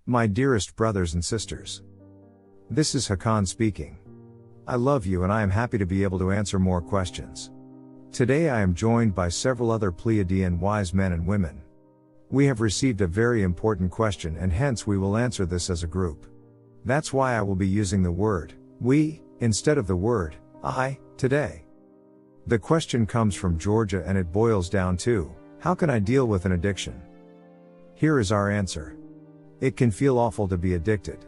My dearest brothers and sisters. This is Hakann speaking. I love you and I am happy to be able to answer more questions. Today I am joined by several other Pleiadian wise men and women. We have received a very important question and hence we will answer this as a group. That's why I will be using the word we instead of the word I today. The question comes from Georgia and it boils down to, how can I deal with an addiction? Here is our answer. It can feel awful to be addicted.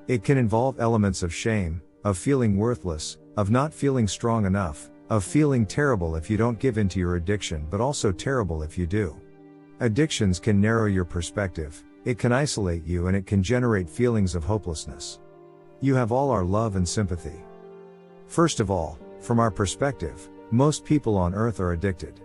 It can involve elements of shame, of feeling worthless, of not feeling strong enough, of feeling terrible if you don't give in to your addiction but also terrible if you do. Addictions can narrow your perspective, it can isolate you and it can generate feelings of hopelessness. You have all our love and sympathy. First of all, from our perspective, most people on earth are addicted.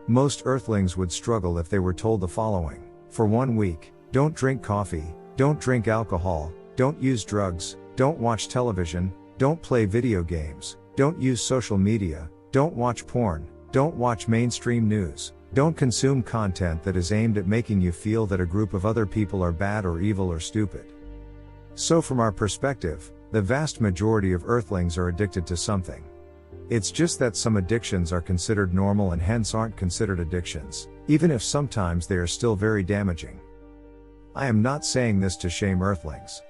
Most earthlings would struggle if they were told the following. For 1 week, don't drink coffee, don't drink alcohol, don't use drugs, don't watch television, don't play video games, don't use social media, don't watch porn, don't watch mainstream news, don't consume content that is aimed at making you feel that a group of other people are bad or evil or stupid. So from our perspective, the vast majority of earthlings are addicted to something. It's just that some addictions are considered normal and hence aren't considered addictions, even if sometimes they are still very damaging. I am not saying this to shame earthlings.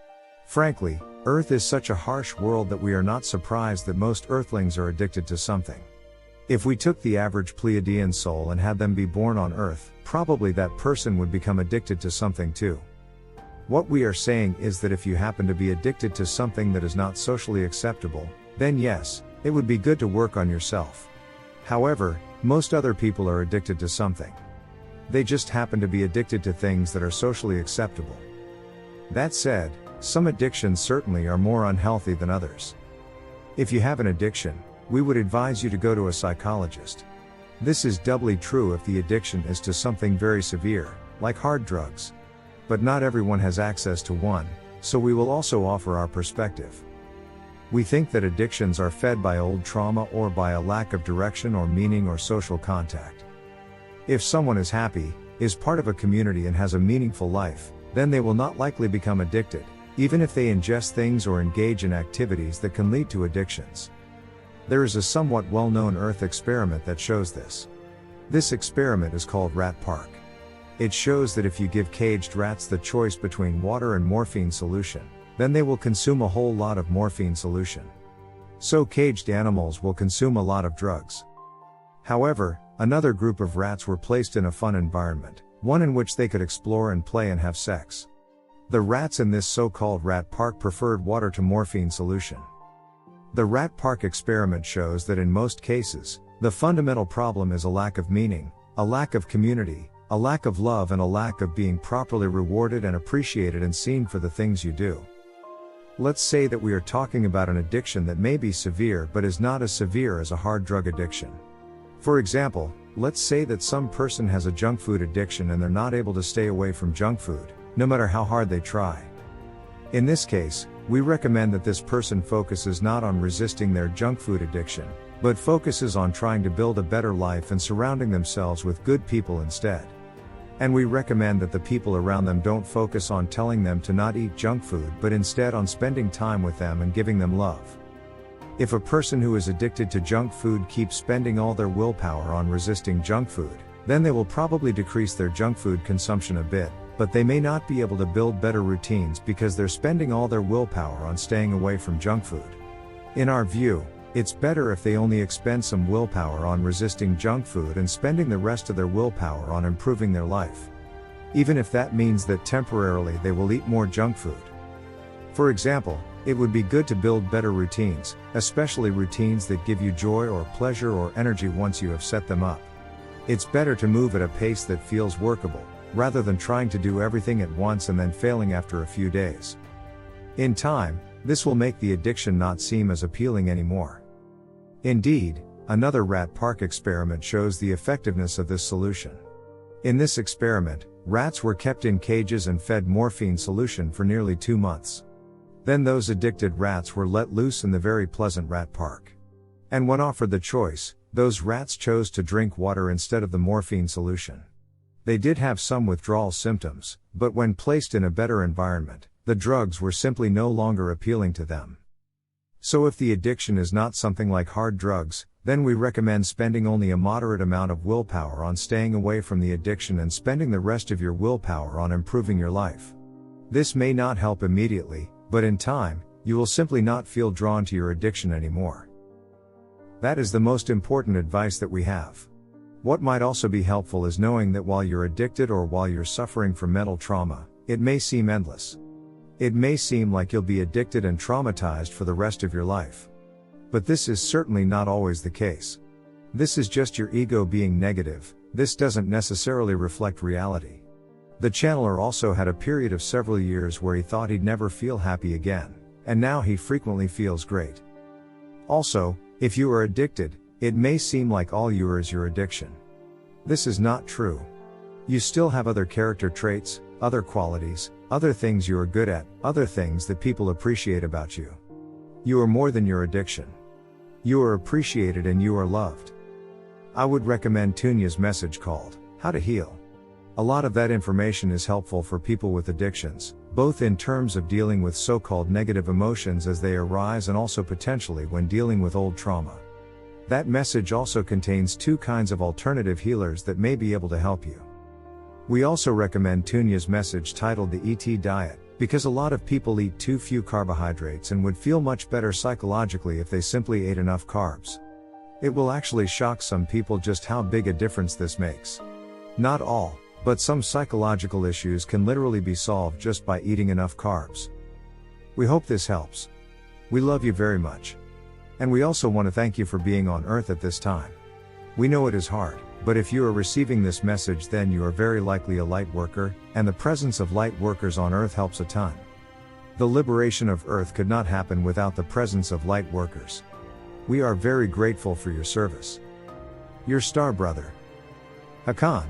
Frankly, Earth is such a harsh world that we are not surprised that most earthlings are addicted to something. If we took the average Pleiadian soul and had them be born on Earth, probably that person would become addicted to something too. What we are saying is that if you happen to be addicted to something that is not socially acceptable, then yes, it would be good to work on yourself. However, most other people are addicted to something. They just happen to be addicted to things that are socially acceptable. That said, some addictions certainly are more unhealthy than others. If you have an addiction, we would advise you to go to a psychologist. This is doubly true if the addiction is to something very severe, like hard drugs. But not everyone has access to one, so we will also offer our perspective. We think that addictions are fed by old trauma or by a lack of direction or meaning or social contact. If someone is happy, is part of a community and has a meaningful life, then they will not likely become addicted, even if they ingest things or engage in activities that can lead to addictions. There is a somewhat well-known Earth experiment that shows this. This experiment is called Rat Park. It shows that if you give caged rats the choice between water and morphine solution, then they will consume a whole lot of morphine solution. So caged animals will consume a lot of drugs. However, another group of rats were placed in a fun environment, one in which they could explore and play and have sex. The rats in this so-called Rat Park preferred water to morphine solution. The Rat Park experiment shows that in most cases, the fundamental problem is a lack of meaning, a lack of community, a lack of love and a lack of being properly rewarded and appreciated and seen for the things you do. Let's say that we are talking about an addiction that may be severe but is not as severe as a hard drug addiction. For example, let's say that some person has a junk food addiction and they're not able to stay away from junk food, no matter how hard they try. In this case, we recommend that this person focuses not on resisting their junk food addiction, but focuses on trying to build a better life and surrounding themselves with good people instead. And we recommend that the people around them don't focus on telling them to not eat junk food but instead on spending time with them and giving them love. If a person who is addicted to junk food keeps spending all their willpower on resisting junk food, then they will probably decrease their junk food consumption a bit, but they may not be able to build better routines because they're spending all their willpower on staying away from junk food. In our view, it's better if they only expend some willpower on resisting junk food and spending the rest of their willpower on improving their life. Even if that means that temporarily they will eat more junk food. For example, it would be good to build better routines, especially routines that give you joy or pleasure or energy once you have set them up. It's better to move at a pace that feels workable, rather than trying to do everything at once and then failing after a few days. In time, this will make the addiction not seem as appealing anymore. Indeed, another Rat Park experiment shows the effectiveness of this solution. In this experiment, rats were kept in cages and fed morphine solution for nearly 2 months. Then those addicted rats were let loose in the very pleasant Rat Park. And when offered the choice, those rats chose to drink water instead of the morphine solution. They did have some withdrawal symptoms, but when placed in a better environment, the drugs were simply no longer appealing to them. So if the addiction is not something like hard drugs, then we recommend spending only a moderate amount of willpower on staying away from the addiction and spending the rest of your willpower on improving your life. This may not help immediately, but in time, you will simply not feel drawn to your addiction anymore. That is the most important advice that we have. What might also be helpful is knowing that while you're addicted or while you're suffering from mental trauma, it may seem endless. It may seem like you'll be addicted and traumatized for the rest of your life. But this is certainly not always the case. This is just your ego being negative. This doesn't necessarily reflect reality. The channeler also had a period of several years where he thought he'd never feel happy again, and now he frequently feels great. Also, if you are addicted, it may seem like all you are is your addiction. This is not true. You still have other character traits, other qualities, other things you are good at, other things that people appreciate about you. You are more than your addiction. You are appreciated and you are loved. I would recommend Tunia's message called, How to Heal. A lot of that information is helpful for people with addictions, both in terms of dealing with so-called negative emotions as they arise and also potentially when dealing with old trauma. That message also contains 2 kinds of alternative healers that may be able to help you. We also recommend Tunia's message titled the ET Diet, because a lot of people eat too few carbohydrates and would feel much better psychologically if they simply ate enough carbs. It will actually shock some people just how big a difference this makes. Not all, but some psychological issues can literally be solved just by eating enough carbs. We hope this helps. We love you very much. And we also want to thank you for being on Earth at this time. We know it is hard, but if you are receiving this message, then you are very likely a light worker, and the presence of light workers on Earth helps a ton. The liberation of Earth could not happen without the presence of light workers. We are very grateful for your service. Your star brother, Hakann.